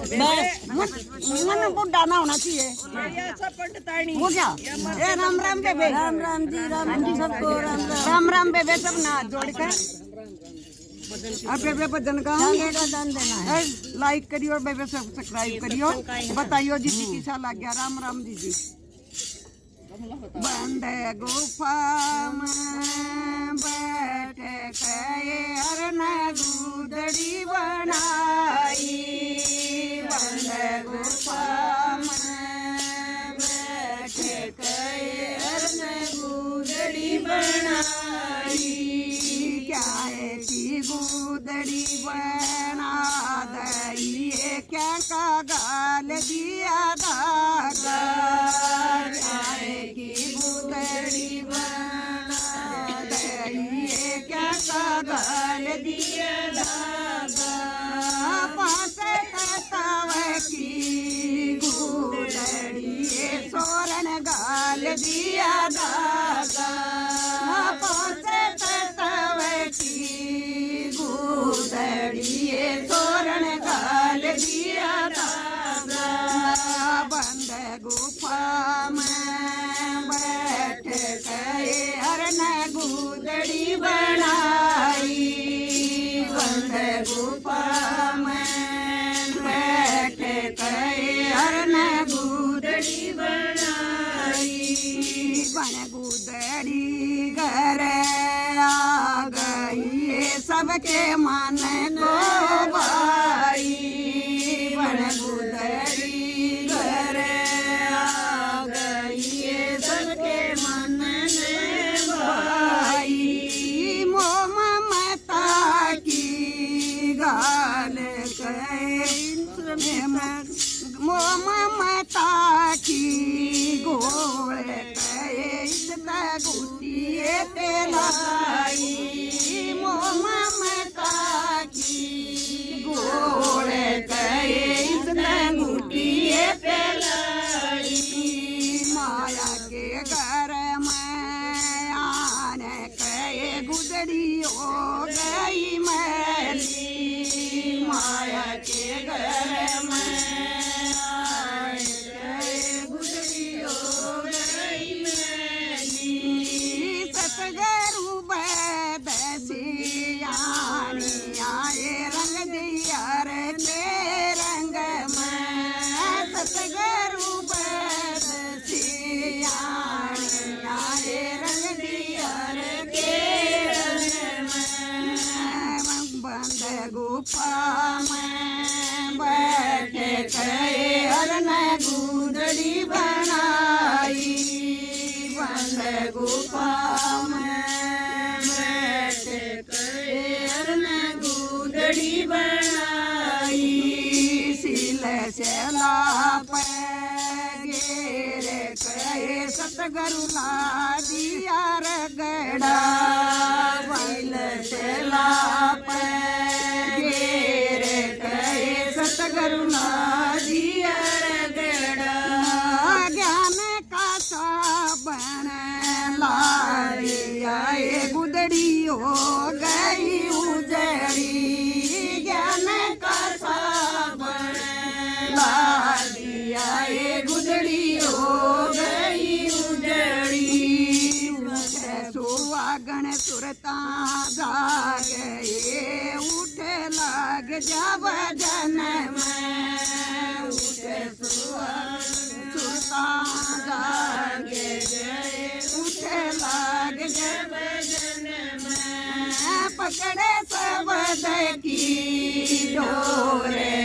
मन बुढ़ा ना होना चाहिए। वो क्या ए राम राम बेबे, राम राम जी सबको राम राम। राम राम बेबे, सब ना जोड़ कर अब बेबे भजन गाओगे, देना है लाइक करियो और बेबे सब्सक्राइब करियो, बताइयो दीदी कैसा लग गया। राम राम दीदी। बंद गुफा में बैठ गए हर न गुदड़ी बनाई, बंद गुफा में बैठ गए हर न गुदड़ी बनाई, क्या है कि गुदड़ी बना दई क्या का गाल दिया धागा, गुदड़ी बना दई क्या का गाल दिया धागा, पास ततावे की गुदड़ी सोरन गाल दिया धागा, पास ततावे की गुदड़ी सोरन गाल दिया धागा, बंद गुफा में बैठ गए हर न गुदड़ी बनाई, बंद गुफा में बैठ गए हर न गुदड़ी बनाई, बन गुदड़ी घर आ गई सबके मन को भाई, बन गुदड़ी घर आ गई सबके मन में भाई, मोह ममता की गाल कहे, मोह ममता की गोल कहे इसका गुटिए तेलाई, मोह ममता की गोल कहे इसका गुटिए तेलाई, माया के घर में आने कहे गुदड़ी हो गई मैली, माया के घर में आने कहे गुदड़ी हो गई मैली, सतगुरु बैद सियानी आए रंग दिया के रंग में, सतगुरु बैद सियानी आए रंग दिया के रंग में, बंद गुफा में बैठ गए हर न गुदड़ी बनाई, बंद गुफा में बैठ गए हर न गुदड़ी बनाई, सिल सेला पे गेरे कहे सतगुरु ला दिया रगड़ा, सिल सेला पे गेरे कहे सतगुरु ला दिया रगड़ा, ज्ञान का साबन ला दिया गुदड़ी हो गई उजड़ी, ज्ञान का साबन ला दिया गुदड़ी हो गई उजड़ी, सुहागन सुरता जागे उठे लग जब जन्म, उठे सुरता जागे उठे लग जब जन्म, पकड़े सबद की डोरे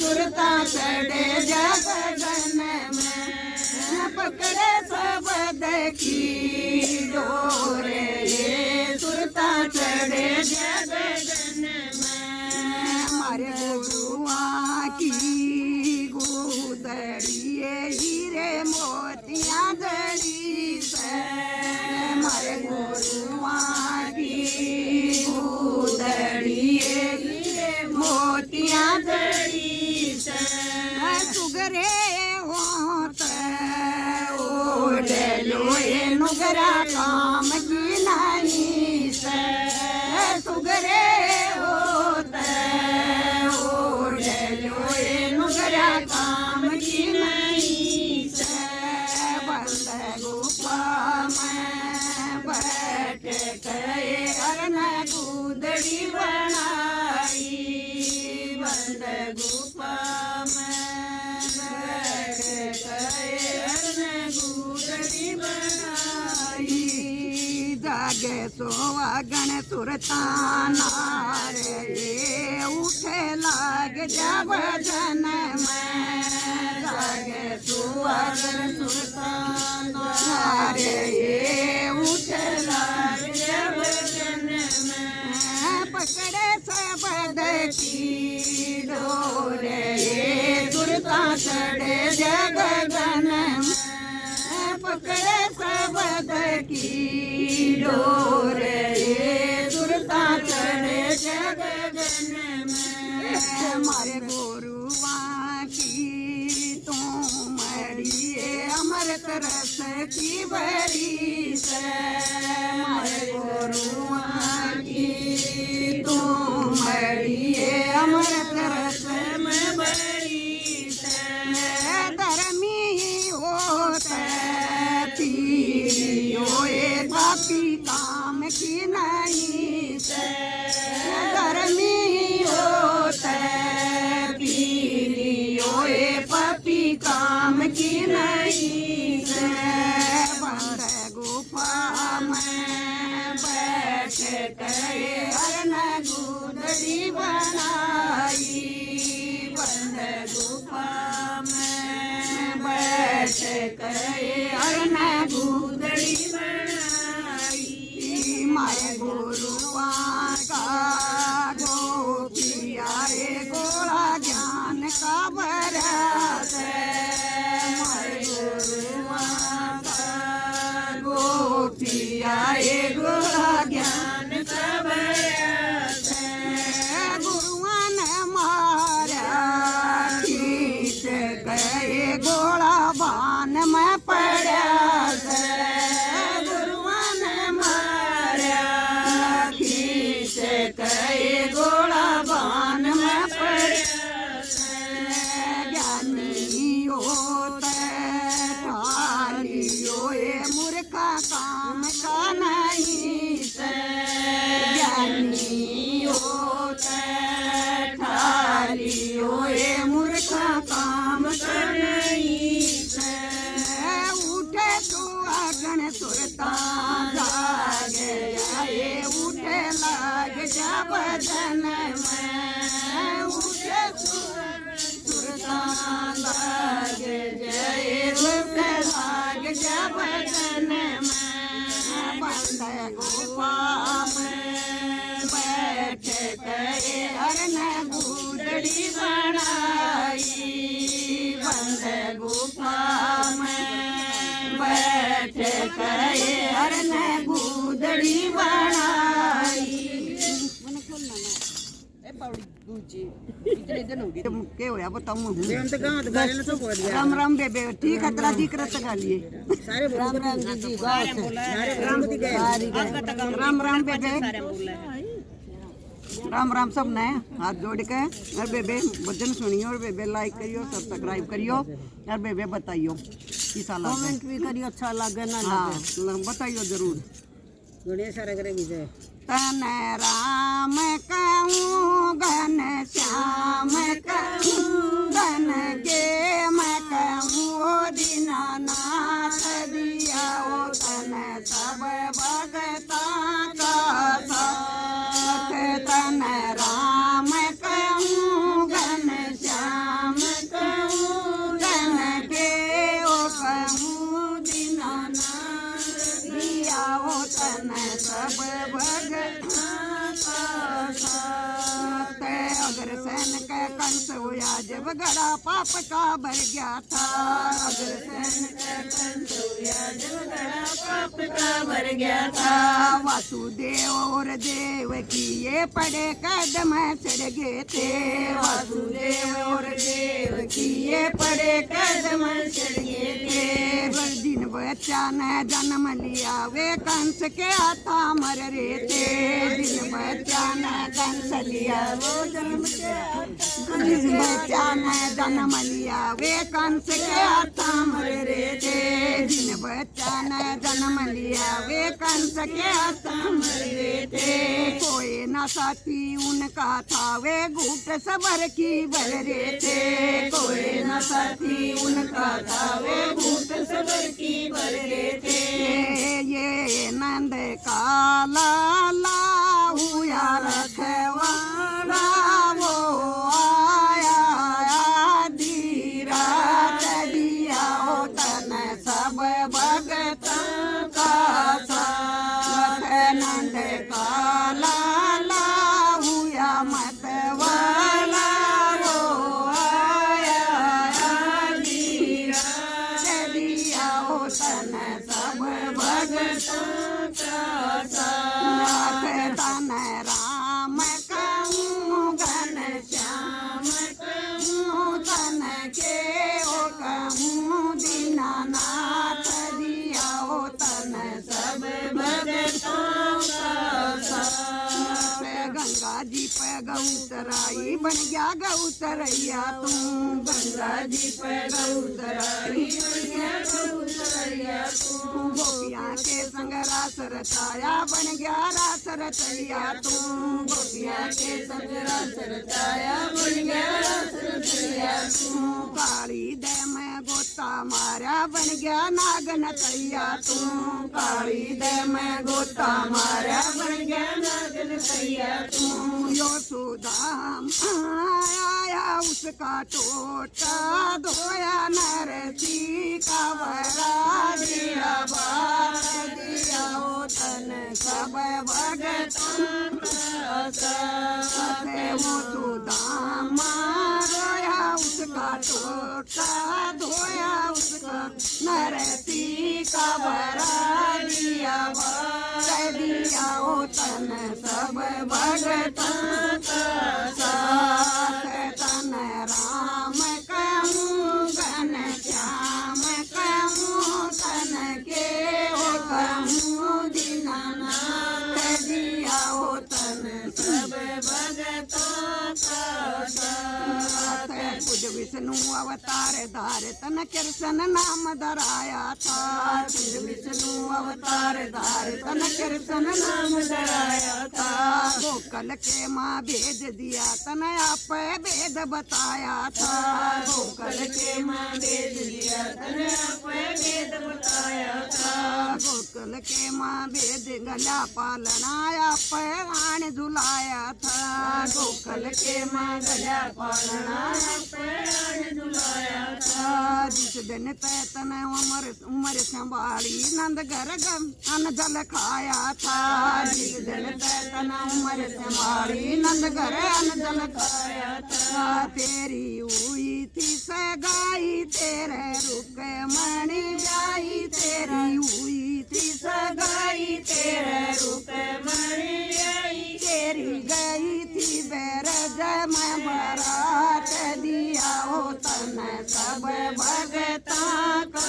सुरता चढ़े जब जन्म, पकड़े सबद की डोरे सुरता चढ़े जब जन्म, हमारे गुरुआ की गुदड़ी हीरे मोतियां जड़ी से, हमारे गुरुआ की गुदड़ी हीरे मोतियां जड़ी से, सुगरे होत ओढ़ लो काम की नहीं से बंद गुफा में बैठ गए अरन गुदड़ी बनाई बंद गुफा में बैठ गए अरन गुदड़ी बनाई जागे सोवागण सुरताना रे उठे लाग जब जन में जागे सोवागण सुरताना रे उठे लाग जब जन में पकड़े सबद की डोरे सुरता चढ़े जग जन में पकड़े सबद की डोरे सुरता चढ़े जग जन में मारे गोरुआ की तुम मरिए अमृत रस की बरी से मारे गोरुआ की तुम मरिए अमृत रस में बरी से धर्मी होते पियो ये पापी काम की नहीं से धर्मी होते पियो ये पापी काम की नहीं से बंद गुफा में बैठ गए अरन गुदड़ी बनाई बंद गुफा में बैठ गए अरन गुदड़ी बनाई मारे गुरुआ का गोपिया रे गोला ज्ञान का बरस मारे गुरुआ का गोपिया रे गोला ज्ञान का बरस गुरुआ ने मारा खींच गए गोला बान में पड़ा गुरुआ ने मारा खींच गए गोला बान में पड़ा ज्ञानी होते ठालियो ये मूर्खा काम का नहीं से ज्ञानी होते ठालियो ये मूर्खा काम का नहीं से उठे तू अगन सुरता जागे आए उठे लाग जब जन में उठे तू सुरता लागे जय उठे लाग जब जन में बंद गुफा में बैठ गए अरन गुदड़ी बनाई बंद गुफा में बैठ गए अरन गुदड़ी बनाई के होया बताऊं राम राम बेबे ठीक है तेरा जिक्र तगा लिए राम राम जी राम राम बेबे राम राम सब ने हाथ जोड़ के और बेबे भजन सुनियो और बेबे लाइक करियो सब्सक्राइब करियो और बेबे बताइयो किसा लगे कमेंट भी करियो अच्छा लगे ना लगे बताइयो जरूर गणेश सारे विजय तन राम कहूँ घन श्याम कहूँ घन के मैं कहूँ दीनानाथ दिया ओ तन सब भगता का साथ तन राम कहूँ घन श्याम कहूँ घन के ओ कहूँ दीनानाथ दिया ओ तन सब अग्रसेन के कंस हुआ जब गड़ा पाप का भर गया था अग्रसेन के कंस हुआ जब गड़ा पाप का भर गया था वासुदेव और देव की ये पड़े कदम चढ़ गए थे वासुदेव और देव की ये पड़े कदम चढ़ गए थे दिन बच्चा ने जन्म लिया वे कंस के आता मर रे थे। जिस बच्चा ने कंस लिया वो जन्म के जिस बच्चा ने जन्म लिया वे कंस के आता मर रे थे। जिन बच्चा ने जन्म लिया वे कंस के आता मर रे थे। कोई न साथी उनका था वे घूट सबर की भर रे थे। कोई न साथी उनका था वे घूट सबर की भर रे थे। ये नंद का लाला हुआ रखवाला वो आया धीरा दिया तन सब भगत का साथ। नंद का लाला हुआ मत वाला वो आया धीरा दिया तन सब भगत का साथ। तन राम कहूँ घन श्याम कहूँ तन के ओ कहूँ दीनानाथ दिया ओ तन सब भगतों का साथ। गंगा जी पे गौतराई बन गया गौतरैया तू। गंगा जी पे गौतराई बन गया गौतरैया तू। गोपिया के संग रास रचाया बन गया रास रचैया तू। गोपिया के संग रास रचाया बन गया रास रचैया तू। काली दे में गोता मारा बन गया नागन तैया तू। काली दे में गोता मारा बन गया नागन तैया तू। यशोदाम आया उसका टोटा धोया नरसी का बरा दिया बात दिया ओ तन सब भगतों का साथ। वो सुदाम रोया उसका टोटा धोया उसका नरसी का बरा दिया बात दिया ओ तन सब भगतों का साथ। तन राम कहूँ घन श्याम कहूँ तन के ओ कहूँ दीनानाथ दिया ओ तन सब भगतों का साथ। कुछ विष्णु अवतार धार तन कृष्ण नाम धराया था। कुछ विष्णु अवतार धार तन कृष्ण नाम धराया था। गोकल के माँ भेज दिया तन आप भेद बताया था। गोकल के माँ भेज दिया तन आप भेद बताया था। गोकल के माँ भेद गला पालना आप आण झुलाया था। गोकल के माँ गला पालना आप आण झुलाया था। जिस दिन तन उमर संभाली नंद घर अन्न जल खाया था। जिस दिन तन उमर संभाली नंद घर अन्न जल खाया था। तेरी हुई थी सगाई तेरे रुक मणि जाई। तेरी हुई थी सगाई तेरे रुक मणि जाई। तेरी गई थी बैरज में बारात दिया ओ तन सब भगता का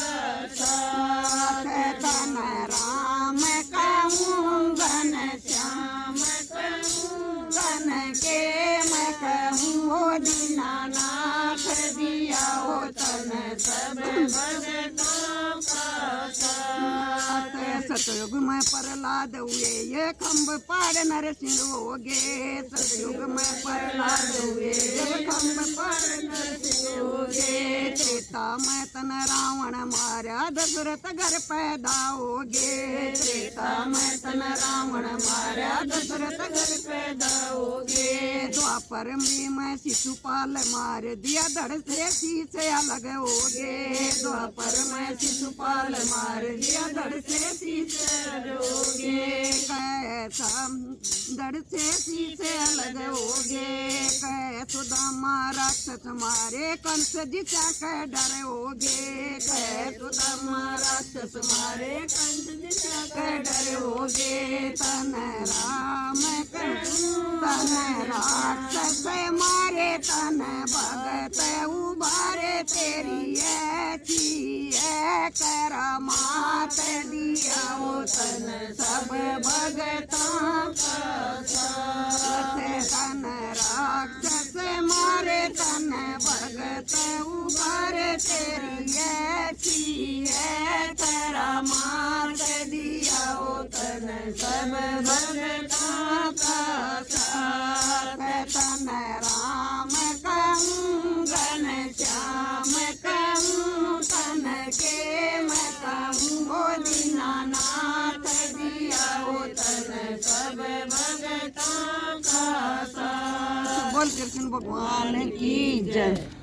साथ। तन राम कहूँ घन श्याम कहूँ तन के मैं कहूँ ओ दीनानाथ दिया ओ तन सब भगतों का साथ। सतयुग में प्रहलाद हुए ये खम्भ पार नरसिंह होगे। सतयुग में प्रहलाद हुए ये खम्भ पार नरसिंह होगे। त्रेता में तन रावण मारा दशरथ घर पैदा होगे। त्रेता में तन रावण मारा दशरथ घर पैदा होगे। द्वापर में शिशुपाल मार दिया धड़ से शीशे अलग होगे। द्वापर में शिशुपाल मार दिया धड़ से शीशे अलग होगे। कैसा धड़ से शीशे अलग होगे। कै सुदामा राक्षस मारे कंस जिसा कै डर होगे। कै सुदामा राक्षस मारे कंस जिसा कै डर होगे। तन राम तन राक्षस मारे तन भगत उबारे तेरी ऐसी कर मात दिया वो तन सब भगतां का साथ तन राक्षस मारे तन भगत उबारे तेरी ऐसी है तेरा मात दिया वो तन सब भगतां का साथ तन राम कहूँ घन श्याम कहूँ तन के मैं कहूँ वो दीनानाथ दिया वो तन सब भगतां का साथ। बोल कृष्ण भगवान की जय।